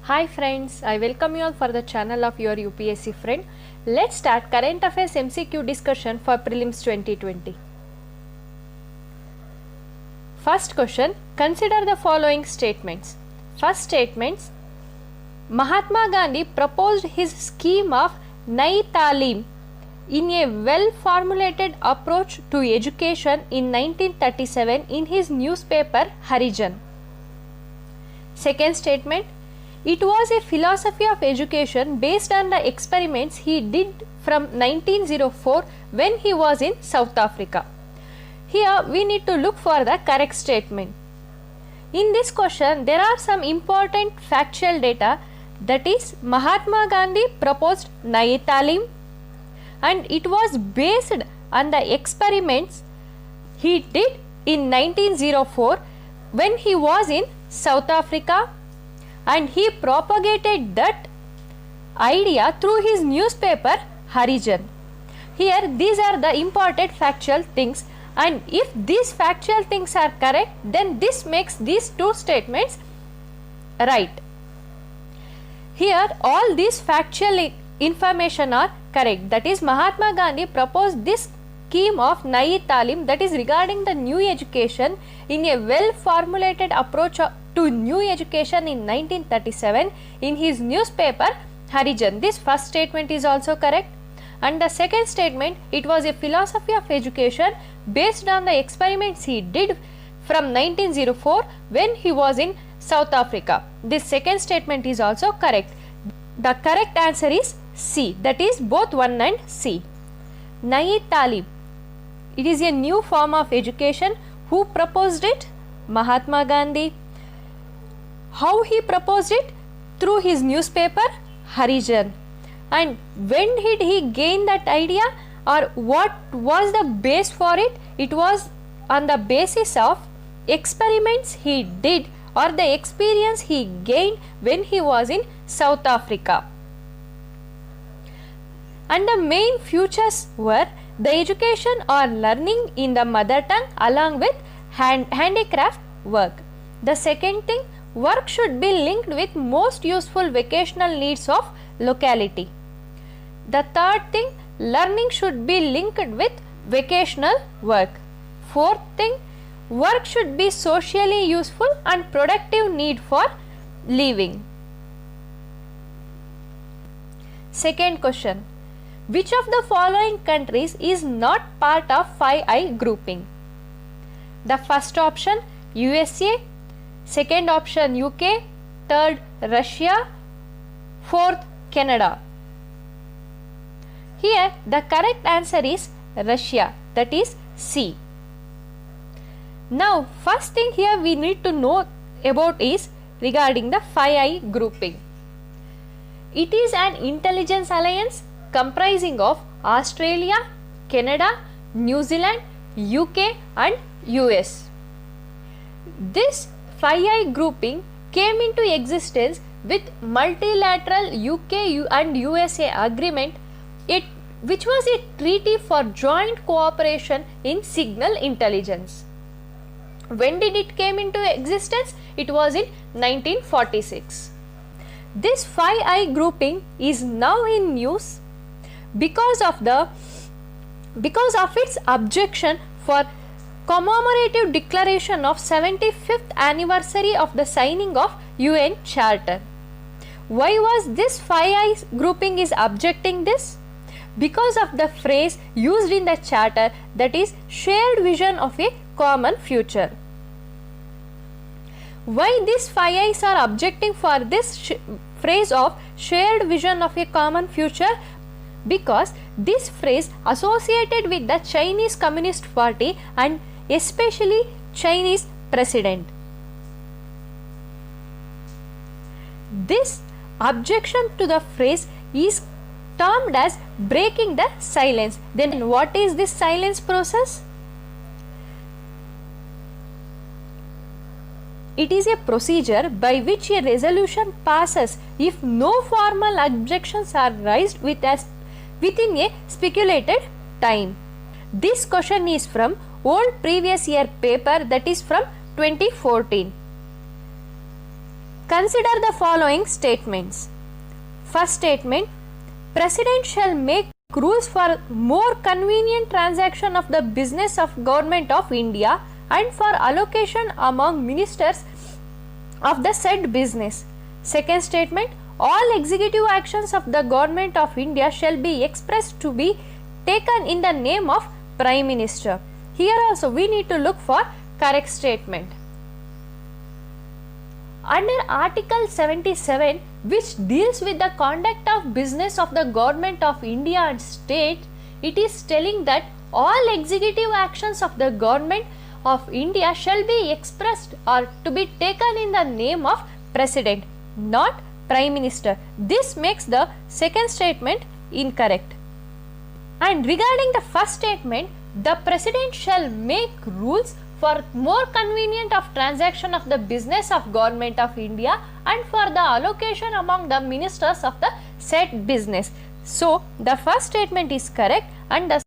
Hi friends, I welcome you all for the channel of your UPSC friend. Let's start current affairs MCQ discussion for prelims 2020. First question, consider the following statements. First statements, Mahatma Gandhi proposed his scheme of Nai Talim in a well-formulated approach to education in 1937 in his newspaper Harijan. Second statement, it was a philosophy of education based on the experiments he did from 1904 when he was in South Africa. Here we need to look for the correct statement. In this question there are some important factual data, that is Mahatma Gandhi proposed Nai Talim and it was based on the experiments he did in 1904 when he was in South Africa, and he propagated that idea through his newspaper Harijan. Here these are the important factual things, and if these factual things are correct, then this makes these two statements right. Here all these factual information are correct, that is Mahatma Gandhi proposed this scheme of Nai Talim, that is regarding the new education in a well formulated approach to new education in 1937 in his newspaper Harijan. This first statement is also correct. And the second statement, it was a philosophy of education based on the experiments he did from 1904 when he was in South Africa. This second statement is also correct. The correct answer is C, that is both 1 and C. Nai Talim, it is a new form of education. Who proposed it? Mahatma Gandhi. How he proposed it? Through his newspaper Harijan. And when did he gain that idea, or what was the base for it? It was on the basis of experiments he did or the experience he gained when he was in South Africa. And the main features were the education or learning in the mother tongue along with handicraft work. The second thing, work should be linked with most useful vocational needs of locality. The third thing, learning should be linked with vocational work. Fourth thing, work should be socially useful and productive need for living. Second question, which of the following countries is not part of 5I grouping? The first option USA, second option UK, third Russia, fourth Canada. Here the correct answer is Russia, that is C. Now first thing here we need to know about is regarding the 5I grouping. It is an intelligence alliance comprising of Australia, Canada, New Zealand, UK and US. This 5I grouping came into existence with multilateral UK and USA agreement, which was a treaty for joint cooperation in signal intelligence. When did it came into existence? It was in 1946. This 5I grouping is now in use because of its objection for commemorative declaration of 75th anniversary of the signing of UN Charter. Why was this 5I grouping is objecting this? Because of the phrase used in the charter, that is shared vision of a common future. Why these 5Is are objecting for this phrase of shared vision of a common future? Because this phrase associated with the Chinese Communist Party and especially Chinese president. This objection to the phrase is termed as breaking the silence. Then what is this silence process? It is a procedure by which a resolution passes if no formal objections are raised within a speculated time. This question is from old previous year paper, that is from 2014. Consider the following statements. First statement, President shall make rules for more convenient transaction of the business of Government of India and for allocation among ministers of the said business. Second statement, all executive actions of the Government of India shall be expressed to be taken in the name of Prime Minister. Here also we need to look for correct statement. Under Article 77, which deals with the conduct of business of the Government of India and state, it is telling that all executive actions of the Government of India shall be expressed or to be taken in the name of President, not Prime Minister. This makes the second statement incorrect. And regarding the first statement, the President shall make rules for more convenient of transaction of the business of Government of India and for the allocation among the ministers of the said business. So, the first statement is correct and the